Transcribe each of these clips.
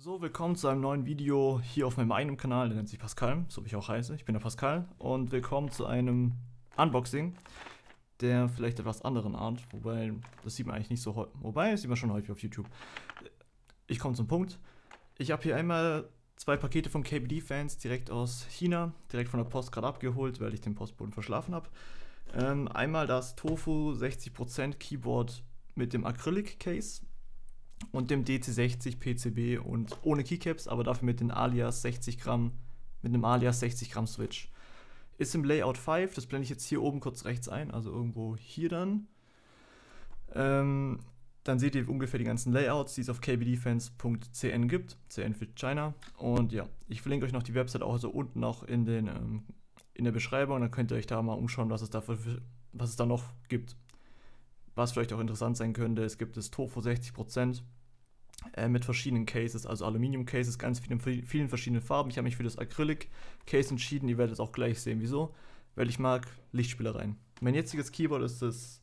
So, willkommen zu einem neuen Video hier auf meinem eigenen Kanal, der nennt sich Pascal, so wie ich auch heiße. Ich bin der Pascal und willkommen zu einem Unboxing der vielleicht etwas anderen Art, wobei das sieht man eigentlich nicht so häufig, wobei das sieht man schon häufig auf YouTube. Ich komme zum Punkt. Ich habe hier einmal zwei Pakete von KBD-Fans direkt aus China, direkt von der Post gerade abgeholt, weil ich den Postboten verschlafen habe. Einmal das Tofu 60% Keyboard mit dem Acrylic-Case und dem DC60 PCB und ohne Keycaps, aber dafür mit den Alias 60 Gramm, mit einem Alias 60 Gramm Switch. Ist im Layout 5, das blende ich jetzt hier oben kurz rechts ein, also irgendwo hier dann. Dann seht ihr ungefähr die ganzen Layouts, die es auf kbdfans.cn gibt, CN für China. Und ja, ich verlinke euch noch die Website auch also unten noch in der Beschreibung, dann könnt ihr euch da mal umschauen, was es da noch gibt. Was vielleicht auch interessant sein könnte, es gibt das Tofu 60% mit verschiedenen Cases, also Aluminium-Cases, ganz vielen verschiedenen Farben. Ich habe mich für das Acrylic-Case entschieden, ihr werdet es auch gleich sehen, wieso. Weil ich mag Lichtspielereien. Mein jetziges Keyboard ist das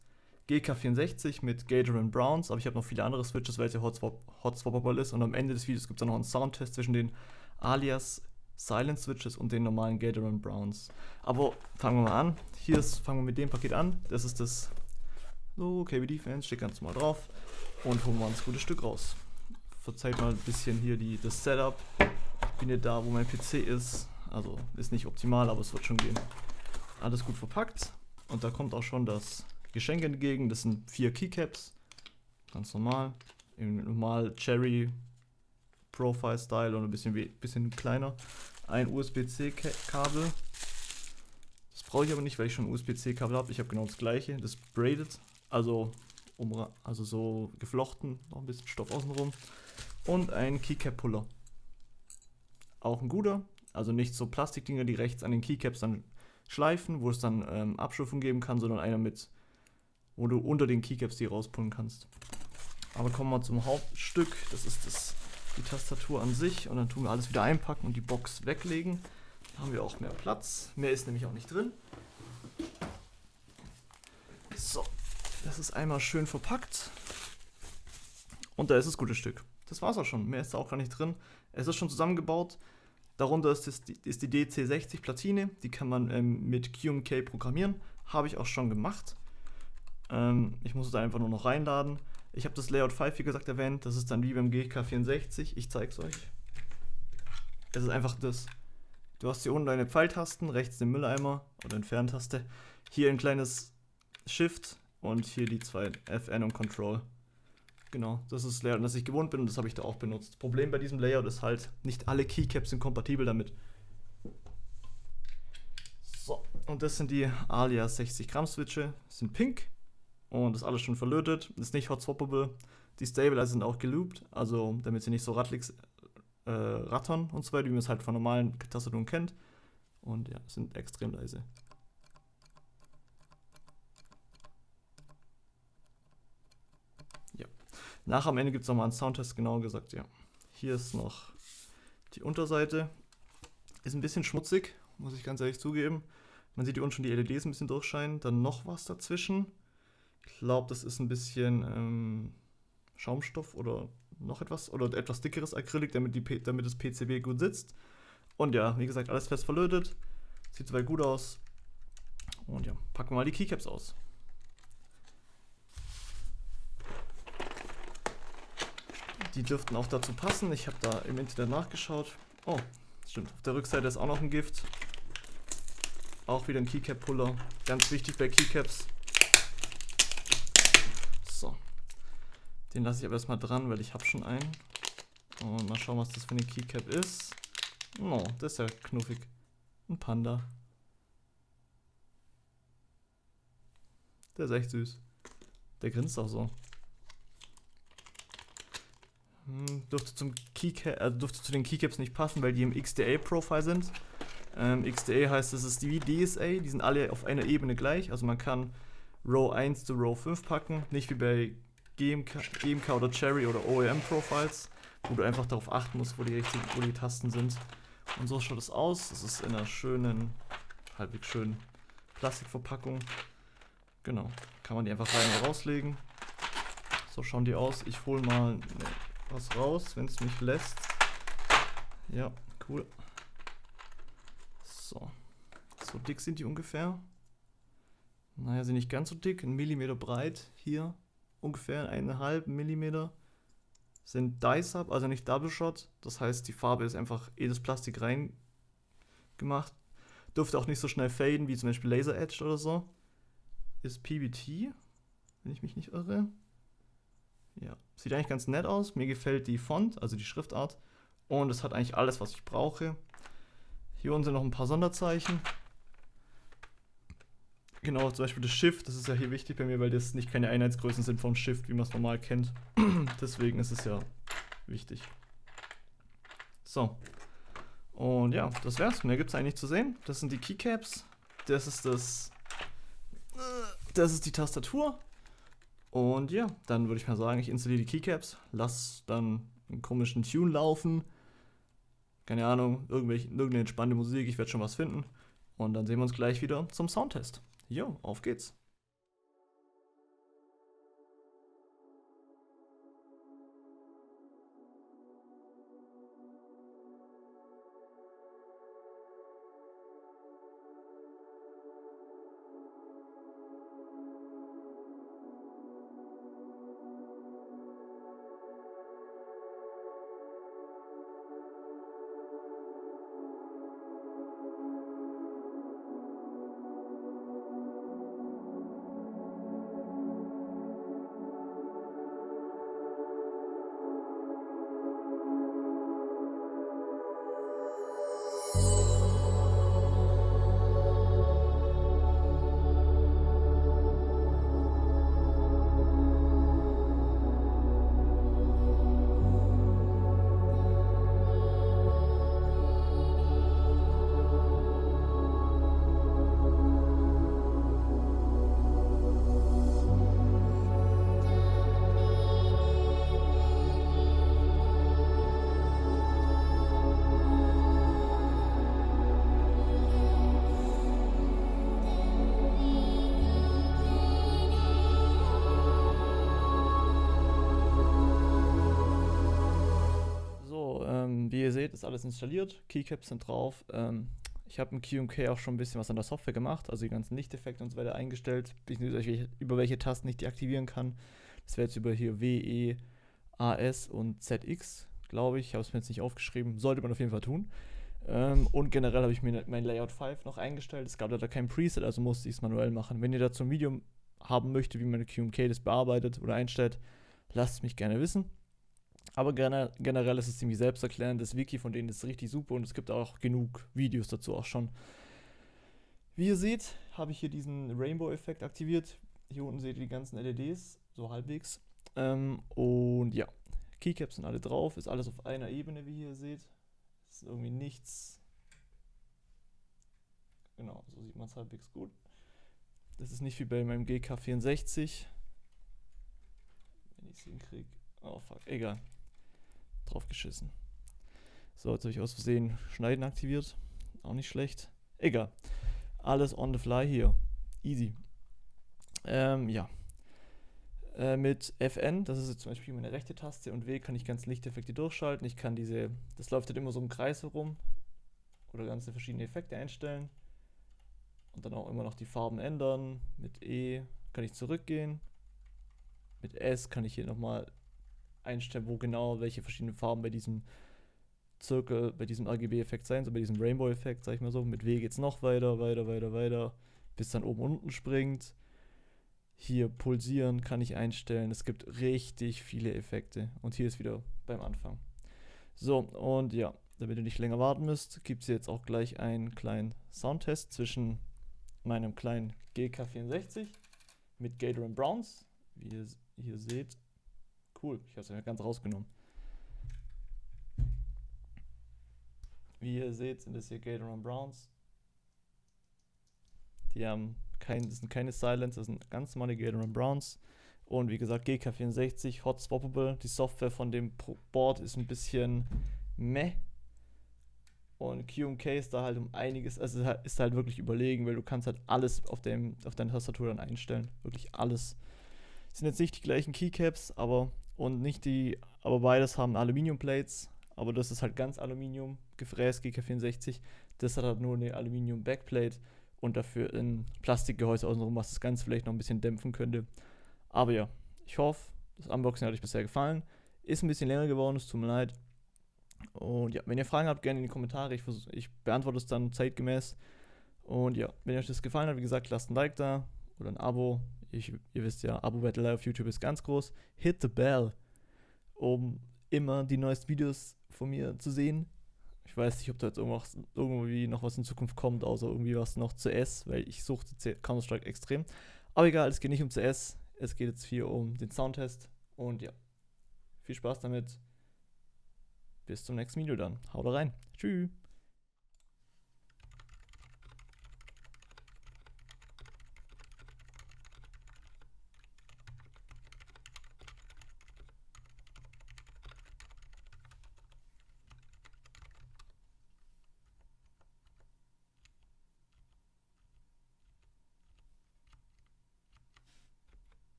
GK64 mit Gator Browns, aber ich habe noch viele andere Switches, weil es ja hot-swappable ist. Und am Ende des Videos gibt es dann noch einen Soundtest zwischen den Alias Silent Switches und den normalen Gator Browns. Aber fangen wir mal an. Fangen wir mit dem Paket an. Das ist das KBD-Fans, steht ganz normal drauf. Und holen wir uns ein gutes Stück raus. Verzeiht mal ein bisschen hier das Setup. Ich bin hier da, wo mein PC ist. Also ist nicht optimal, aber es wird schon gehen. Alles gut verpackt. Und da kommt auch schon das Geschenk entgegen. Das sind 4 Keycaps. Ganz normal. Normal Cherry Profile Style und ein bisschen kleiner. Ein USB-C-Kabel. Das brauche ich aber nicht, weil ich schon ein USB-C-Kabel habe. Ich habe genau das gleiche. Das braided. Also so geflochten. Noch ein bisschen Stoff außenrum. Und ein Keycap-Puller. Auch ein guter. Also nicht so Plastikdinger, die rechts an den Keycaps dann schleifen, wo es dann Abschürfung geben kann, sondern einer wo du unter den Keycaps die rauspullen kannst. Aber kommen wir zum Hauptstück. Das ist die Tastatur an sich. Und dann tun wir alles wieder einpacken und die Box weglegen. Dann haben wir auch mehr Platz. Mehr ist nämlich auch nicht drin. So, das ist einmal schön verpackt. Und da ist das gute Stück. Das war's auch schon. Mehr ist da auch gar nicht drin. Es ist schon zusammengebaut. Darunter ist die DC60 Platine. Die kann man mit QMK programmieren. Habe ich auch schon gemacht. Ich muss es einfach nur noch reinladen. Ich habe das Layout 5, wie gesagt, erwähnt. Das ist dann wie beim GK64. Ich zeige es euch. Es ist einfach das. Du hast hier unten deine Pfeiltasten, rechts den Mülleimer oder Entferntaste. Hier ein kleines Shift und hier die zwei FN und Control. Genau, das ist das Layout, das ich gewohnt bin und das habe ich da auch benutzt. Problem bei diesem Layout ist halt, nicht alle Keycaps sind kompatibel damit. So, und das sind die Alias 60 Gramm Switche, sind pink und das ist alles schon verlötet, ist nicht hot swappable. Die Stabilizer sind auch geloopt, also damit sie nicht so rattern und so weiter, wie man es halt von normalen Tastaturen kennt. Und ja, sind extrem leise. Nach am Ende gibt es nochmal einen Soundtest, genauer gesagt, ja. Hier ist noch die Unterseite. Ist ein bisschen schmutzig, muss ich ganz ehrlich zugeben. Man sieht hier unten schon die LEDs ein bisschen durchscheinen. Dann noch was dazwischen. Ich glaube, das ist ein bisschen Schaumstoff oder noch etwas. Oder etwas dickeres Acrylic, damit das PCB gut sitzt. Und ja, wie gesagt, alles fest verlötet. Sieht soweit gut aus. Und ja, packen wir mal die Keycaps aus. Die dürften auch dazu passen. Ich habe da im Internet nachgeschaut. Oh, stimmt. Auf der Rückseite ist auch noch ein Gift. Auch wieder ein Keycap-Puller. Ganz wichtig bei Keycaps. So. Den lasse ich aber erstmal dran, weil ich habe schon einen. Und mal schauen, was das für eine Keycap ist. Oh, das ist ja knuffig. Ein Panda. Der ist echt süß. Der grinst auch so. Dürfte zu den Keycaps nicht passen, weil die im XDA-Profile sind. XDA heißt, das ist wie DSA, die sind alle auf einer Ebene gleich. Also man kann Row 1 zu Row 5 packen, nicht wie bei GMK oder Cherry oder OEM-Profiles, wo du einfach darauf achten musst, wo die Tasten sind. Und so schaut es aus. Das ist in einer schönen, halbwegs schönen Plastikverpackung. Genau, kann man die einfach rein und rauslegen. So schauen die aus. Ich hole mal was raus, wenn es mich lässt. Ja, cool. So. So dick sind die ungefähr. Naja, sind nicht ganz so dick. 1 Millimeter breit hier. Ungefähr 1,5 Millimeter. Sind Dye-Sub, also nicht Double Shot. Das heißt, die Farbe ist einfach das Plastik rein gemacht. Dürfte auch nicht so schnell faden wie zum Beispiel Laser Edge oder so. Ist PBT, wenn ich mich nicht irre. Ja, sieht eigentlich ganz nett aus. Mir gefällt die Font, also die Schriftart. Und es hat eigentlich alles, was ich brauche. Hier unten sind noch ein paar Sonderzeichen. Genau, zum Beispiel das Shift, das ist ja hier wichtig bei mir, weil das nicht keine Einheitsgrößen sind vom Shift, wie man es normal kennt. Deswegen ist es ja wichtig. So. Und ja, das wär's. Mehr gibt's eigentlich zu sehen. Das sind die Keycaps. Das ist die Tastatur. Und ja, dann würde ich mal sagen, ich installiere die Keycaps, lass dann einen komischen Tune laufen. Keine Ahnung, irgendeine entspannte Musik, ich werde schon was finden. Und dann sehen wir uns gleich wieder zum Soundtest. Jo, auf geht's. So, wie ihr seht, ist alles installiert. Keycaps sind drauf. Ich habe im QMK auch schon ein bisschen was an der Software gemacht, also die ganzen Lichteffekte und so weiter eingestellt, über welche Tasten ich die aktivieren kann. Das wäre jetzt über hier W, E, A, S und ZX, glaube ich. Ich habe es mir jetzt nicht aufgeschrieben. Sollte man auf jeden Fall tun. Und generell habe ich mir mein Layout 5 noch eingestellt. Es gab da kein Preset, also musste ich es manuell machen. Wenn ihr dazu ein Video haben möchtet, wie meine QMK das bearbeitet oder einstellt, lasst es mich gerne wissen. Aber generell ist es ziemlich selbsterklärend. Das Wiki von denen ist richtig super und es gibt auch genug Videos dazu auch schon. Wie ihr seht, habe ich hier diesen Rainbow-Effekt aktiviert. Hier unten seht ihr die ganzen LEDs, so halbwegs. Und ja, Keycaps sind alle drauf, ist alles auf einer Ebene, wie ihr seht. Ist irgendwie nichts. Genau, so sieht man es halbwegs gut. Das ist nicht wie bei meinem GK64. Wenn ich es hinkriege. Oh fuck, egal. Drauf geschissen. So, jetzt habe ich aus Versehen Schneiden aktiviert. Auch nicht schlecht. Egal. Alles on the fly hier. Easy. Ja. Mit FN, das ist jetzt zum Beispiel meine rechte Taste, und W kann ich ganz Lichteffekte durchschalten. Ich kann das läuft halt immer so im Kreis herum. Oder ganze verschiedene Effekte einstellen. Und dann auch immer noch die Farben ändern. Mit E kann ich zurückgehen. Mit S kann ich hier nochmal einstellen, wo genau welche verschiedenen Farben bei diesem Zirkel, bei diesem RGB-Effekt sein, so bei diesem Rainbow-Effekt, sag ich mal so. Mit W geht es noch weiter, bis dann oben und unten springt. Hier pulsieren kann ich einstellen. Es gibt richtig viele Effekte. Und hier ist wieder beim Anfang. So, und ja, damit ihr nicht länger warten müsst, gibt es jetzt auch gleich einen kleinen Soundtest zwischen meinem kleinen GK64 mit Gator & Browns. Wie ihr hier seht. Cool, ich habe es ja ganz rausgenommen. Wie ihr seht, sind das hier Gator & Browns. Die haben das sind keine Silence, das sind ganz normale Gator & Browns. Und wie gesagt, GK64, hot swappable. Die Software von dem Board ist ein bisschen meh. Und QMK ist da halt um einiges, also ist halt wirklich überlegen, weil du kannst halt alles auf deiner Tastatur dann einstellen. Wirklich alles. Sind jetzt nicht die gleichen Keycaps, aber beides haben Aluminium Plates. aber das ist halt ganz Aluminium gefräst, GK64. Das hat halt nur eine Aluminium-Backplate und dafür ein Plastikgehäuse außenrum, was das Ganze vielleicht noch ein bisschen dämpfen könnte. Aber ja, ich hoffe, das Unboxing hat euch bisher gefallen. Ist ein bisschen länger geworden, es tut mir leid. Und ja, wenn ihr Fragen habt, gerne in die Kommentare. Ich beantworte es dann zeitgemäß. Und ja, wenn euch das gefallen hat, wie gesagt, lasst ein Like da oder ein Abo. Ihr wisst ja, Abo-Battle auf YouTube ist ganz groß. Hit the bell, um immer die neuesten Videos von mir zu sehen. Ich weiß nicht, ob da jetzt irgendwie noch was in Zukunft kommt, außer irgendwie was noch CS, weil ich suchte Counter-Strike extrem. Aber egal, es geht nicht um CS, es geht jetzt hier um den Soundtest. Und ja, viel Spaß damit. Bis zum nächsten Video dann. Haut rein. Tschüss.